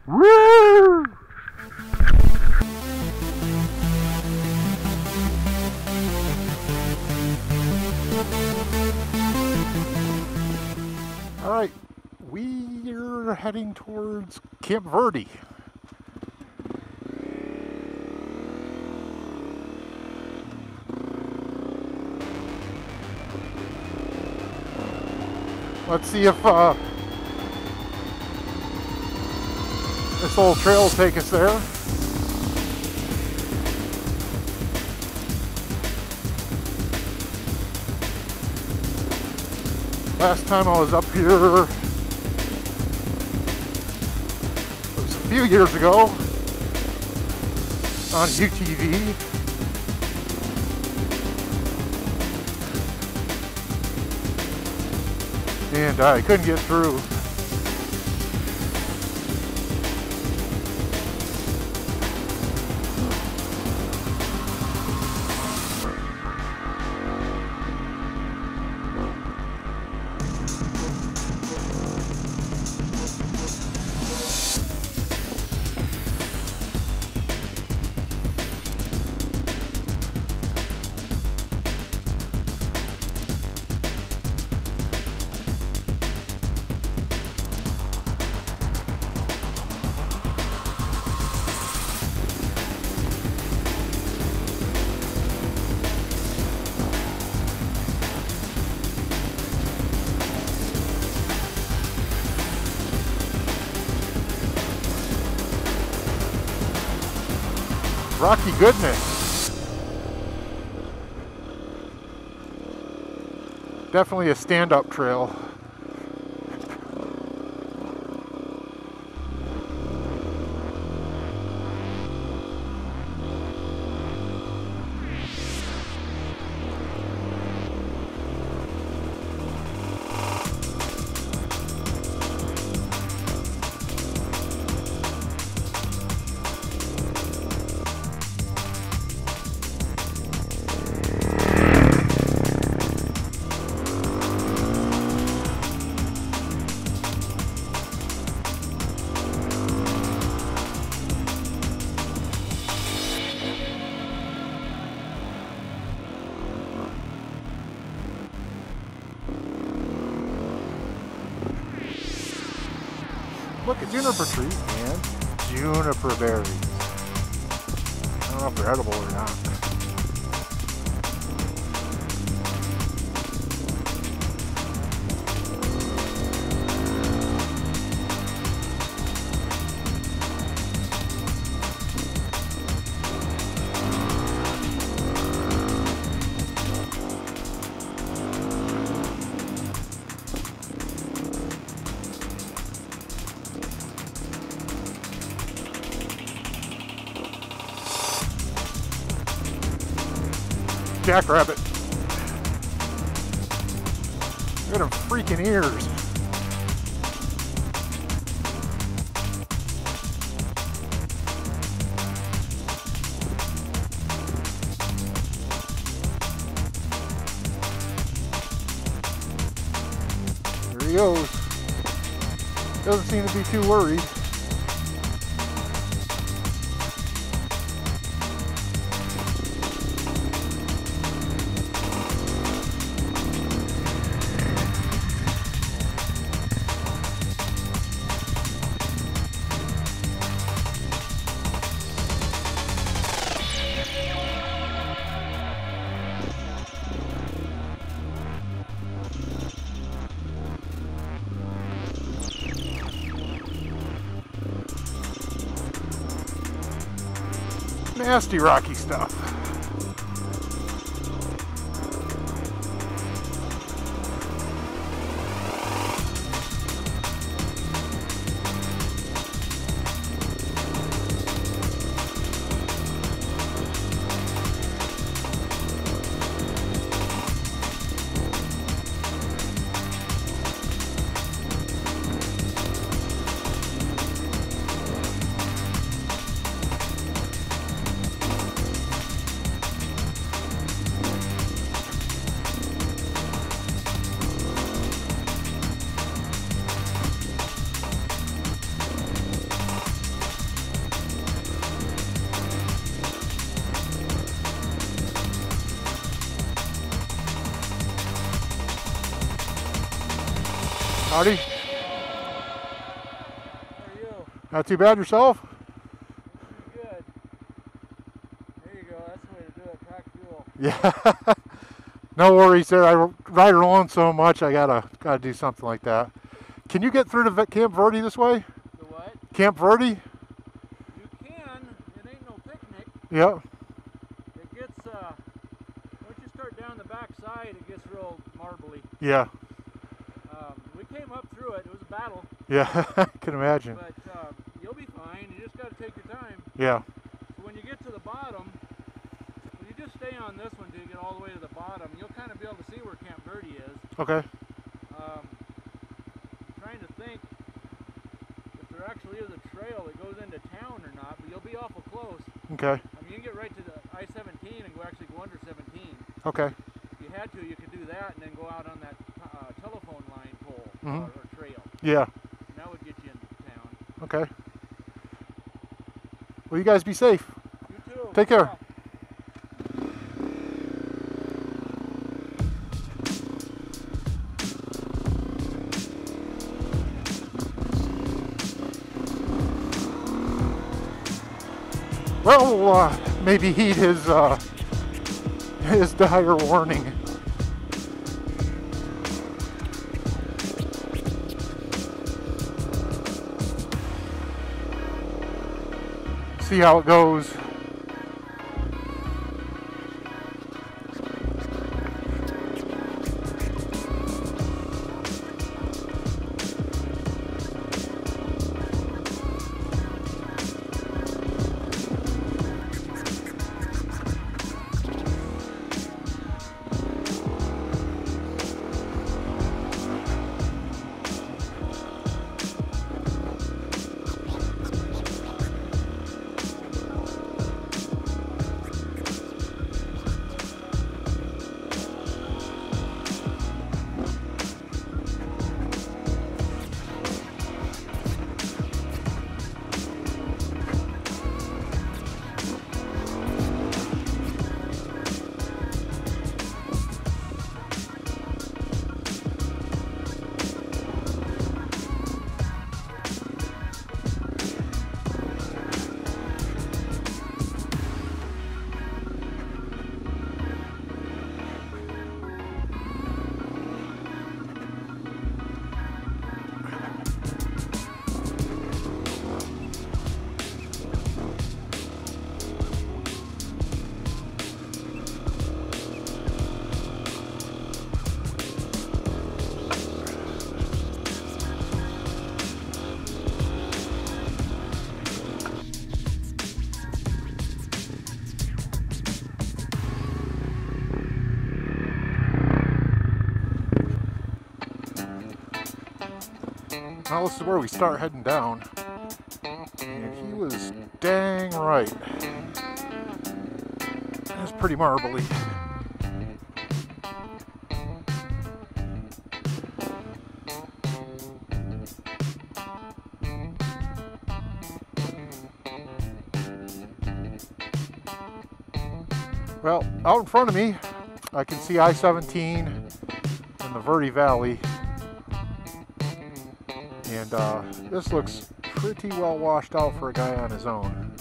Woo! All right, we're heading towards Camp Verde. Let's see if this old trail will take us there. Last time I was up here, it was a few years ago on UTV. And I couldn't get through. Rocky goodness. Definitely a stand-up trail. Look, a juniper tree and juniper berries. I don't know if they're edible or not. Jackrabbit. Look at them freaking ears. There he goes. Doesn't seem to be too worried. Nasty rocky stuff. Howdy. How are you? Not too bad yourself? Pretty good. There you go. That's the way to do it. Pack fuel. Yeah. No worries there. I ride along so much. I gotta do something like that. Can you get through to Camp Verde this way? The what? Camp Verde? You can. It ain't no picnic. Yep. It gets once you start down the back side, it gets real marbly. Yeah. We came up through it. It was a battle. Yeah, I can imagine. But you'll be fine. You just got to take your time. Yeah. So when you get to the bottom, when you just stay on this one till you get all the way to the bottom, you'll kind of be able to see where Camp Verde is. Okay. Trying to think if there actually is a trail that goes into town or not, but you'll be awful close. Okay. I mean, you can get right to the I-17 and actually go under 17. Okay. If you had to, you could do that and then go out on that telephone line pole Mm-hmm. or trail. Yeah. And that would get you into town. Okay. Well, you guys be safe. You too. Take care. Yeah. Well, maybe heed his dire warning. See how it goes. Now this is where we start heading down. And he was dang right. It's pretty marbly. Well, out in front of me, I can see I-17 in the Verde Valley. And this looks pretty well washed out for a guy on his own.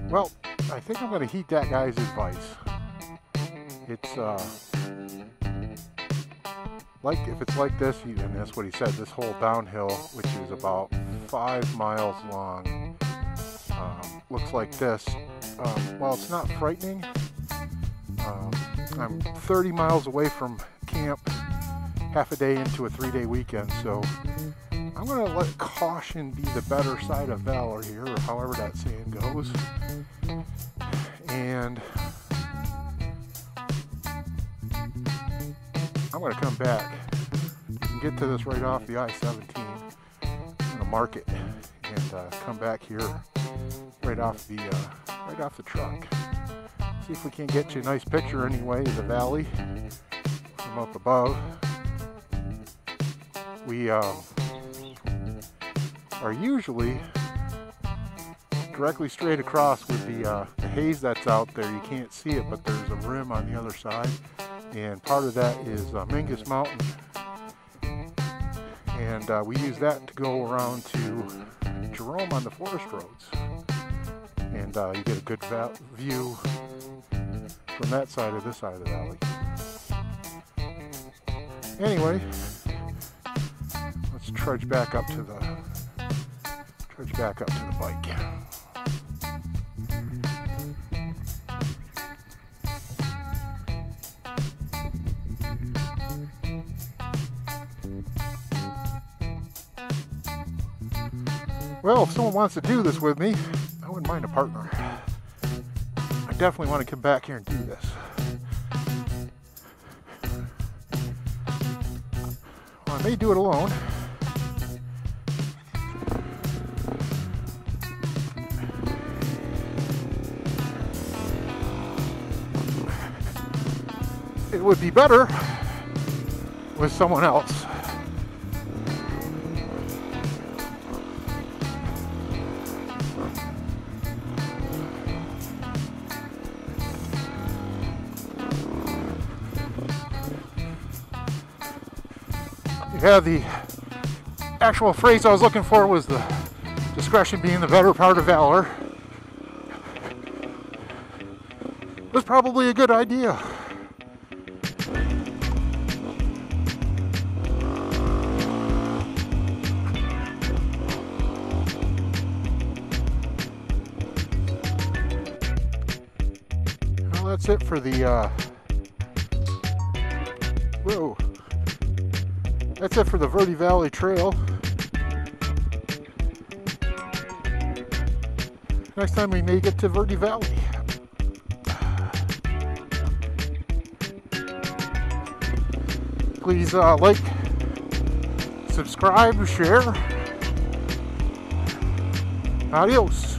Well, I think I'm going to heed that guy's advice. It's like, if it's like this, and that's what he said, this whole downhill, which is about 5 miles long, looks like this. While it's not frightening, I'm 30 miles away from camp, half a day into a 3-day weekend, so I'm going to let caution be the better side of valor here, or however that saying goes. And I'm going to come back. You can get to this right off the I-17. I'm going to mark it and come back here right off the truck. See if we can't get you a nice picture anyway of the valley from up above. We are usually directly straight across with the haze that's out there. You can't see it, but there's a rim on the other side, and part of that is Mingus Mountain And we use that to go around to Jerome on the forest roads. And you get a good view from that side of this side of the valley. Anyway, let's trudge back up to the bike. Well, if someone wants to do this with me, I wouldn't mind a partner. I definitely want to come back here and do this. Well, I may do it alone. It would be better with someone else. Yeah, the actual phrase I was looking for was the discretion being the better part of valor. It was probably a good idea. Well, that's it for the whoa. That's it for the Verde Valley Trail. Next time we may get to Verde Valley. Please like, subscribe, share. Adios.